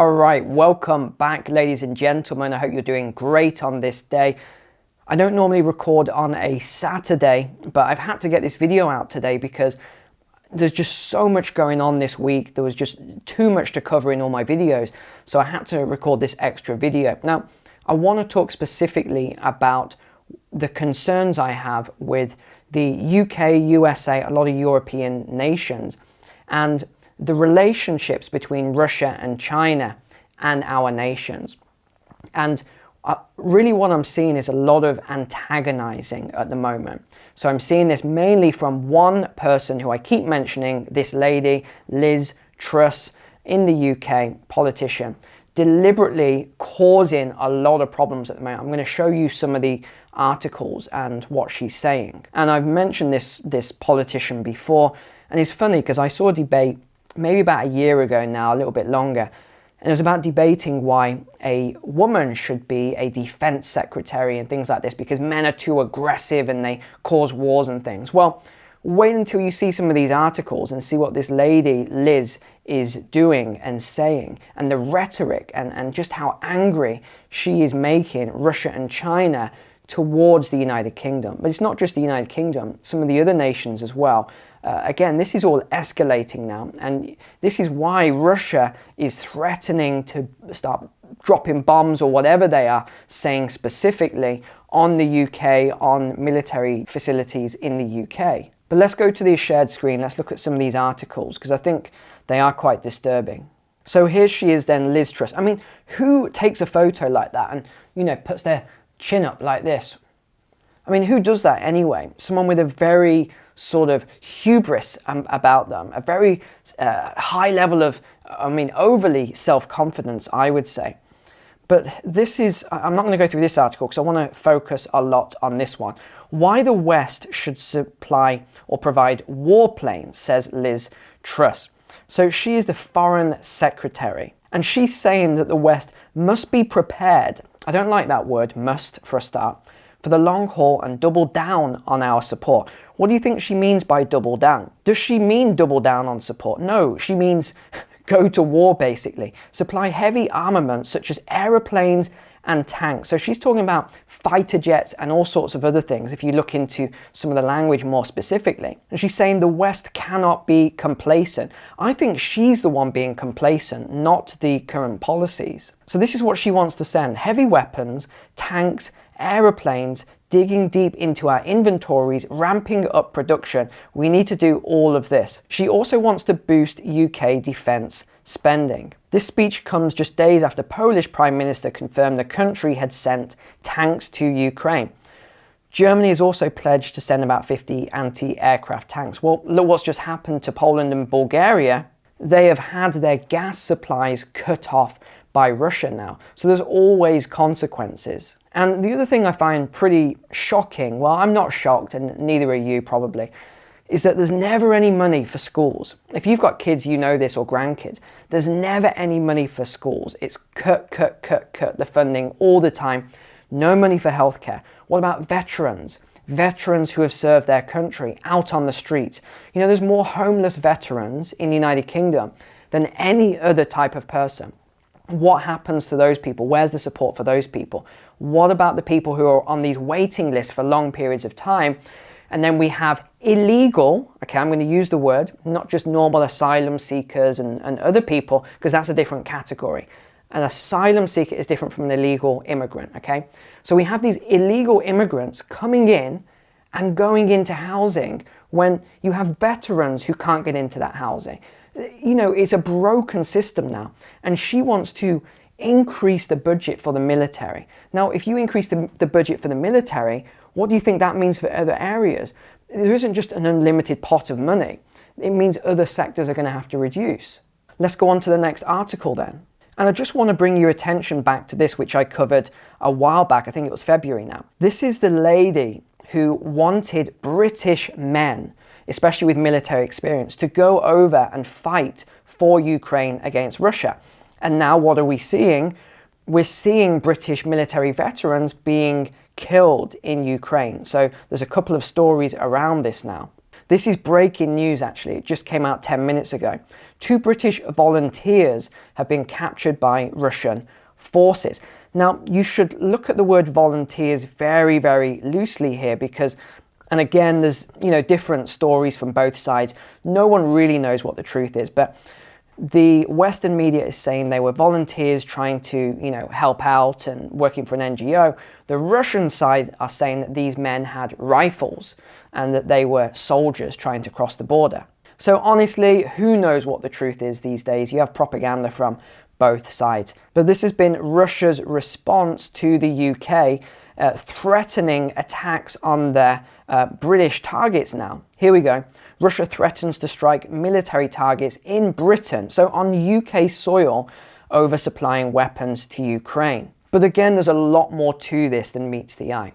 All right, welcome back, ladies and gentlemen. I hope you're doing great on this day. I don't normally record on a Saturday, but I've had to get this video out today because there's just so much going on this week. There was just too much to cover in all my videos, so I had to record this extra video. Now, I want to talk specifically about the concerns I have with the UK, USA, a lot of European nations, and the relationships between Russia and China and our nations. And really what I'm seeing is a lot of antagonizing at the moment. So I'm seeing this mainly from one person who I keep mentioning, this lady, Liz Truss, in the UK, politician, deliberately causing a lot of problems at the moment. I'm going to show you some of the articles and what she's saying. And I've mentioned this politician before, and it's funny because I saw a debate maybe about a year ago now, a little bit longer, and it was about debating why a woman should be a defense secretary and things like this, because men are too aggressive and they cause wars and things. Well, wait until you see some of these articles and see what this lady, Liz, is doing and saying, and the rhetoric and just how angry she is making Russia and China towards the United Kingdom. But it's not just the United Kingdom, some of the other nations as well. Again, this is all escalating now, and this is why Russia is threatening to start dropping bombs or whatever they are saying specifically on the UK, on military facilities in the UK. But let's go to the shared screen. Let's look at some of these articles because I think they are quite disturbing. So here she is then, Liz Truss. I mean, who takes a photo like that and, you know, puts their chin up like this? I mean, who does that anyway? Someone with a very sort of hubris about them, a very high level of, overly self-confidence, I would say. But this is, I'm not going to go through this article because I want to focus a lot on this one. Why the West should supply or provide warplanes, says Liz Truss. So she is the Foreign Secretary, and she's saying that the West must be prepared. I don't like that word, must, for a start, for the long haul and double down on our support. What do you think she means by double down? Does she mean double down on support? No, she means go to war basically. Supply heavy armaments such as aeroplanes and tanks. So she's talking about fighter jets and all sorts of other things if you look into some of the language more specifically. And she's saying the West cannot be complacent. I think she's the one being complacent, not the current policies. So this is what she wants to send: heavy weapons, tanks, aeroplanes, digging deep into our inventories, ramping up production. We need to do all of this. She also wants to boost UK defence spending. This speech comes just days after Polish Prime Minister confirmed the country had sent tanks to Ukraine. Germany has also pledged to send about 50 anti-aircraft tanks. Well, look what's just happened to Poland and Bulgaria. They have had their gas supplies cut off by Russia now. So there's always consequences. And the other thing I find pretty shocking, well, I'm not shocked, and neither are you probably, is that there's never any money for schools. If you've got kids, you know this, or grandkids, there's never any money for schools. It's cut the funding all the time. No money for healthcare. What about veterans? Veterans who have served their country out on the streets. You know, there's more homeless veterans in the United Kingdom than any other type of person. What happens to those people? Where's the support for those people? What about the people who are on these waiting lists for long periods of time? And then we have illegal, okay, I'm going to use the word, not just normal asylum seekers and other people, because that's a different category. An asylum seeker is different from an illegal immigrant, okay? So we have these illegal immigrants coming in and going into housing when you have veterans who can't get into that housing. You know, it's a broken system now, and she wants to increase the budget for the military. Now, if you increase the budget for the military, what do you think that means for other areas? There isn't just an unlimited pot of money. It means other sectors are going to have to reduce. Let's go on to the next article then. And I just want to bring your attention back to this, which I covered a while back. I think it was February now. This is the lady who wanted British men, especially with military experience, to go over and fight for Ukraine against Russia. And now what are we seeing? We're seeing British military veterans being killed in Ukraine. So there's a couple of stories around this now. This is breaking news, actually. It just came out 10 minutes ago. 2 British volunteers have been captured by Russian forces. Now, you should look at the word volunteers very, very loosely here because, and again, there's, different stories from both sides. No one really knows what the truth is, but the Western media is saying they were volunteers trying to, help out and working for an NGO. The Russian side are saying that these men had rifles and that they were soldiers trying to cross the border. So honestly, who knows what the truth is these days? You have propaganda from both sides. But this has been Russia's response to the UK threatening attacks on their British targets now. Here we go. Russia threatens to strike military targets in Britain, so on UK soil, over supplying weapons to Ukraine. But again, there's a lot more to this than meets the eye.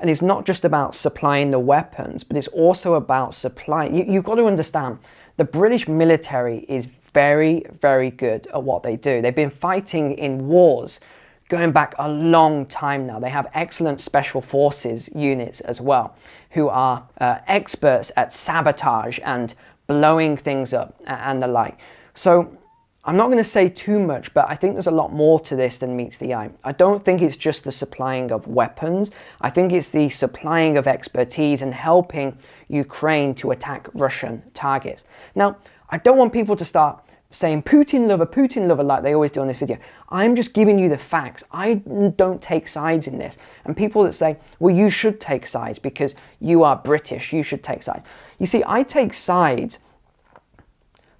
And it's not just about supplying the weapons, but it's also about supplying. You've got to understand, the British military is very, very good at what they do. They've been fighting in wars going back a long time now. They have excellent special forces units as well, who are experts at sabotage and blowing things up and the like. So I'm not going to say too much, but I think there's a lot more to this than meets the eye. I don't think it's just the supplying of weapons. I think it's the supplying of expertise and helping Ukraine to attack Russian targets. Now, I don't want people to start saying Putin lover like they always do on this video. I'm just giving you the facts. I don't take sides in this. And people that say, well, you should take sides because you are British, you should take sides. You see, I take sides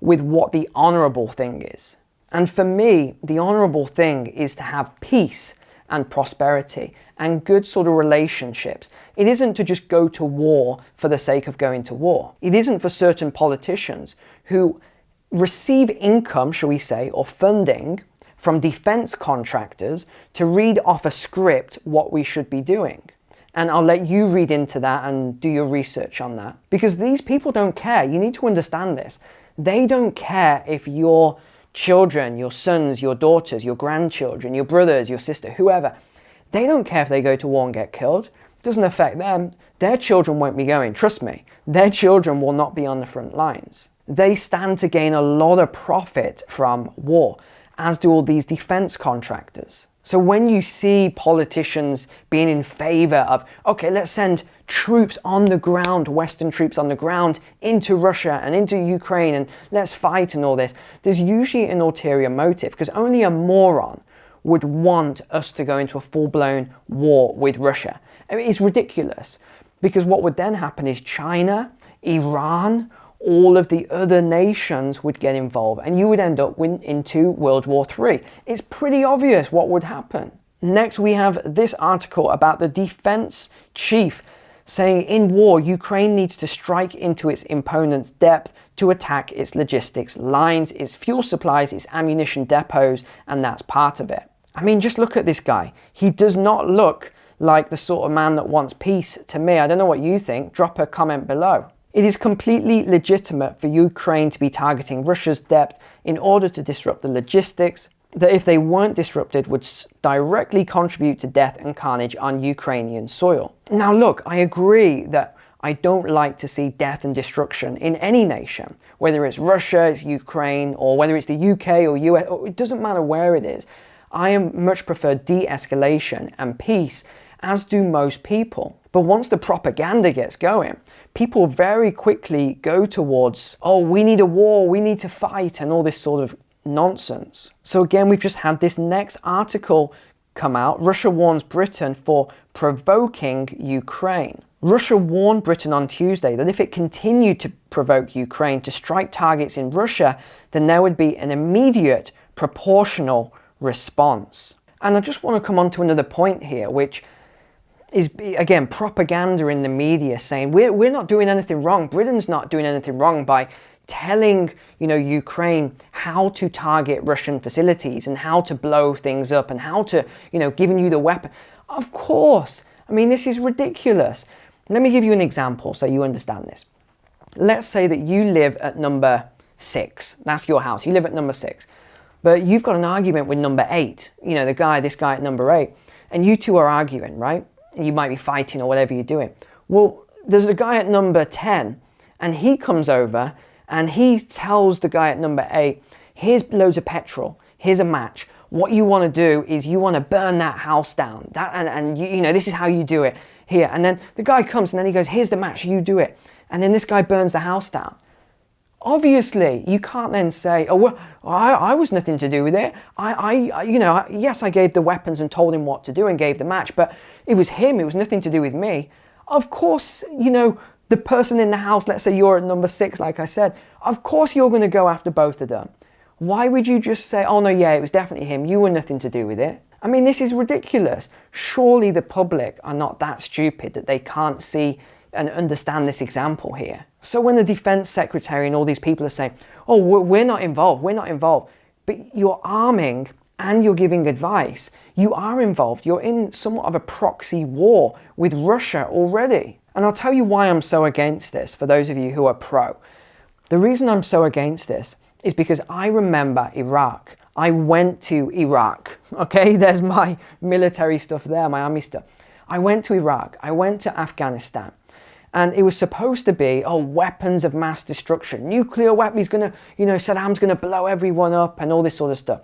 with what the honourable thing is. And for me, the honourable thing is to have peace and prosperity and good sort of relationships. It isn't to just go to war for the sake of going to war. It isn't for certain politicians who receive income, shall we say, or funding from defence contractors to read off a script what we should be doing. And I'll let you read into that and do your research on that. Because these people don't care. You need to understand this. They don't care if your children, your sons, your daughters, your grandchildren, your brothers, your sister, whoever, they don't care if they go to war and get killed. It doesn't affect them. Their children won't be going, trust me. Their children will not be on the front lines. They stand to gain a lot of profit from war, as do all these defense contractors. So when you see politicians being in favor of, okay, let's send troops on the ground, Western troops on the ground, into Russia and into Ukraine, and let's fight and all this, there's usually an ulterior motive, because only a moron would want us to go into a full-blown war with Russia. I mean, it's ridiculous, because what would then happen is China, Iran, all of the other nations would get involved and you would end up into World War III. It's pretty obvious what would happen. Next, we have this article about the defense chief saying in war, Ukraine needs to strike into its opponent's depth to attack its logistics lines, its fuel supplies, its ammunition depots, and that's part of it. I mean, just look at this guy. He does not look like the sort of man that wants peace to me. I don't know what you think. Drop a comment below. It is completely legitimate for Ukraine to be targeting Russia's depth in order to disrupt the logistics that, if they weren't disrupted, would directly contribute to death and carnage on Ukrainian soil. Now look, I agree that I don't like to see death and destruction in any nation, whether it's Russia, it's Ukraine, or whether it's the UK or US, it doesn't matter where it is. I much prefer de-escalation and peace, as do most people. But once the propaganda gets going, people very quickly go towards, oh, we need a war, we need to fight, and all this sort of nonsense. So again, we've just had this next article come out. Russia warns Britain for provoking Ukraine. Russia warned Britain on Tuesday that if it continued to provoke Ukraine to strike targets in Russia, then there would be an immediate proportional response. And I just want to come on to another point here, which is, again, propaganda in the media saying we're not doing anything wrong. Britain's not doing anything wrong by telling, Ukraine how to target Russian facilities and how to blow things up and how to, giving you the weapon. Of course. I mean, this is ridiculous. Let me give you an example so you understand this. Let's say that you live at number 6. That's your house. You live at number 6. But you've got an argument with number 8. This guy at number 8. And you two are arguing, right? You might be fighting or whatever you're doing. Well, there's a guy at number 10 And he comes over and he tells the guy at number 8, here's loads of petrol, here's a match. What you want to do is you want to burn that house down. And you know, this is how you do it here. And then the guy comes and then he goes, here's the match, you do it. And then this guy burns the house down. Obviously, you can't then say, oh, well, I was nothing to do with it. You know, yes, I gave the weapons and told him what to do and gave the match, but it was him. It was nothing to do with me. Of course, you know, the person in the house, let's say you're at number 6, like I said, of course you're going to go after both of them. Why would you just say, oh no, yeah, it was definitely him. You were nothing to do with it. I mean, this is ridiculous. Surely the public are not that stupid that they can't see and understand this example here. So when the defense secretary and all these people are saying, oh, we're not involved, but you're arming and you're giving advice, you are involved. You're in somewhat of a proxy war with Russia already. And I'll tell you why I'm so against this, for those of you who are pro. The reason I'm so against this is because I remember Iraq. I went to Iraq, okay? There's my military stuff there, my army stuff. I went to Iraq, I went to Afghanistan, and it was supposed to be, oh, weapons of mass destruction, nuclear weapons, he's gonna, you know, Saddam's gonna blow everyone up and all this sort of stuff.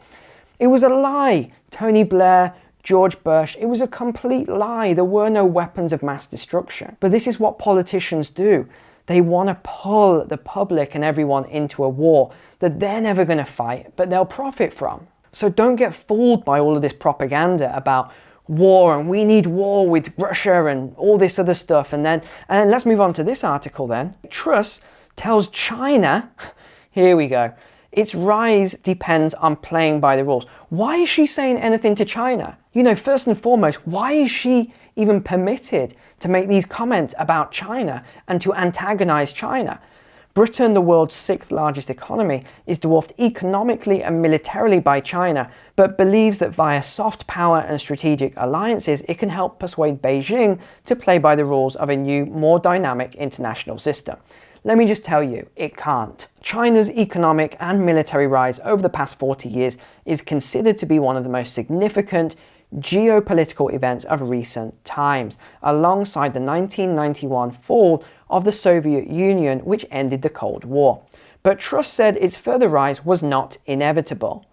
It was a lie. Tony Blair, George Bush, it was a complete lie. There were no weapons of mass destruction. But this is what politicians do. They want to pull the public and everyone into a war that they're never going to fight, but they'll profit from. So don't get fooled by all of this propaganda about war and we need war with Russia and all this other stuff. And then let's move on to this article then. Truss tells China, here we go, its rise depends on playing by the rules. Why is she saying anything to China? You know, first and foremost, why is she even permitted to make these comments about China and to antagonize China? Britain, the world's 6th largest economy, is dwarfed economically and militarily by China, but believes that via soft power and strategic alliances, it can help persuade Beijing to play by the rules of a new, more dynamic international system. Let me just tell you, it can't. China's economic and military rise over the past 40 years is considered to be one of the most significant geopolitical events of recent times, alongside the 1991 fall of the Soviet Union, which ended the Cold War. But Truss said its further rise was not inevitable.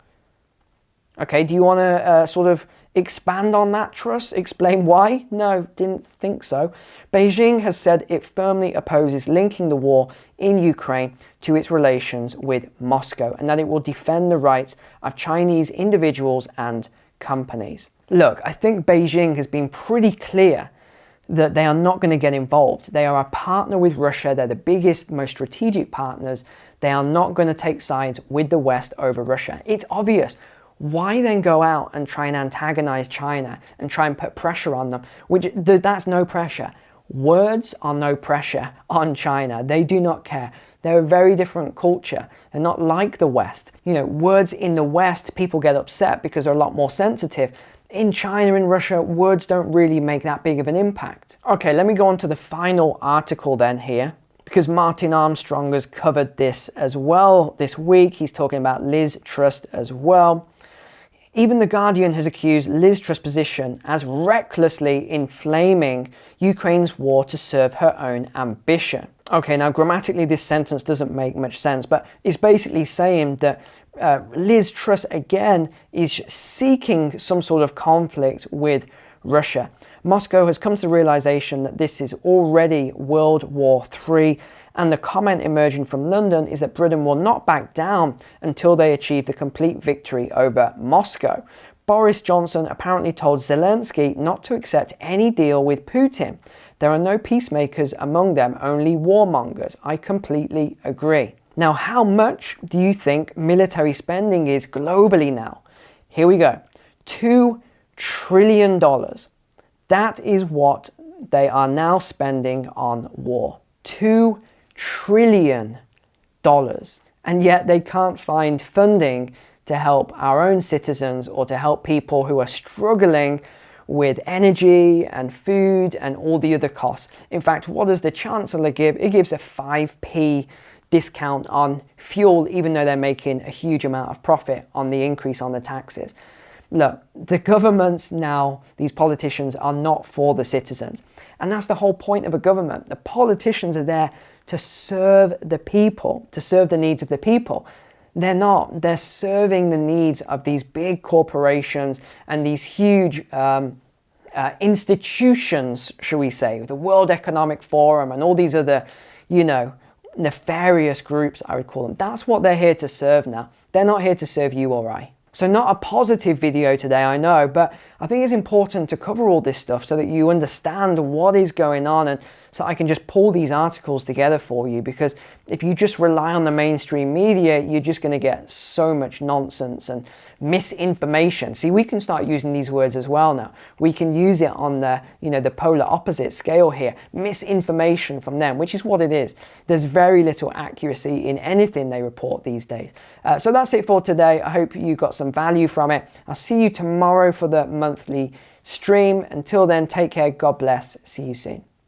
Okay, do you want to sort of expand on that, Truss? Explain why? No, didn't think so. Beijing has said it firmly opposes linking the war in Ukraine to its relations with Moscow, and that it will defend the rights of Chinese individuals and companies. Look, I think Beijing has been pretty clear that they are not going to get involved. They are a partner with Russia. They're the biggest, most strategic partners. They are not going to take sides with the West over Russia. It's obvious. Why then go out and try and antagonize China and try and put pressure on them? That's no pressure. Words are no pressure on China. They do not care. They're a very different culture. They're not like the West. You know, words in the West, people get upset because they're a lot more sensitive. In China and Russia, words don't really make that big of an impact. Okay, let me go on to the final article then here, because Martin Armstrong has covered this as well this week. He's talking about Liz Truss as well. Even The Guardian has accused Liz Truss' position as recklessly inflaming Ukraine's war to serve her own ambition. Okay, now grammatically this sentence doesn't make much sense, but it's basically saying that Liz Truss again is seeking some sort of conflict with Russia. Moscow has come to the realization that this is already World War III, and the comment emerging from London is that Britain will not back down until they achieve the complete victory over Moscow. Boris Johnson apparently told Zelensky not to accept any deal with Putin. There are no peacemakers among them, only warmongers. I completely agree. Now, how much do you think military spending is globally now? Here we go. $2 trillion. That is what they are now spending on war. $2 trillion. And yet they can't find funding to help our own citizens or to help people who are struggling with energy and food and all the other costs. In fact, what does the Chancellor give? It gives a 5p discount on fuel, even though they're making a huge amount of profit on the increase on the taxes. Look, the governments now, these politicians are not for the citizens. And that's the whole point of a government. The politicians are there to serve the people, to serve the needs of the people. They're not. They're serving the needs of these big corporations and these huge institutions, shall we say, the World Economic Forum and all these other, nefarious groups, I would call them. That's what they're here to serve now. They're not here to serve you or I. So not a positive video today, I know, but I think it's important to cover all this stuff so that you understand what is going on, and so I can just pull these articles together for you, because if you just rely on the mainstream media, you're just going to get so much nonsense and misinformation. See, we can start using these words as well now. We can use it on the, the polar opposite scale here. Misinformation from them, which is what it is. There's very little accuracy in anything they report these days. So that's it for today. I hope you got some value from it. I'll see you tomorrow for the monthly stream. Until then, take care. God bless. See you soon.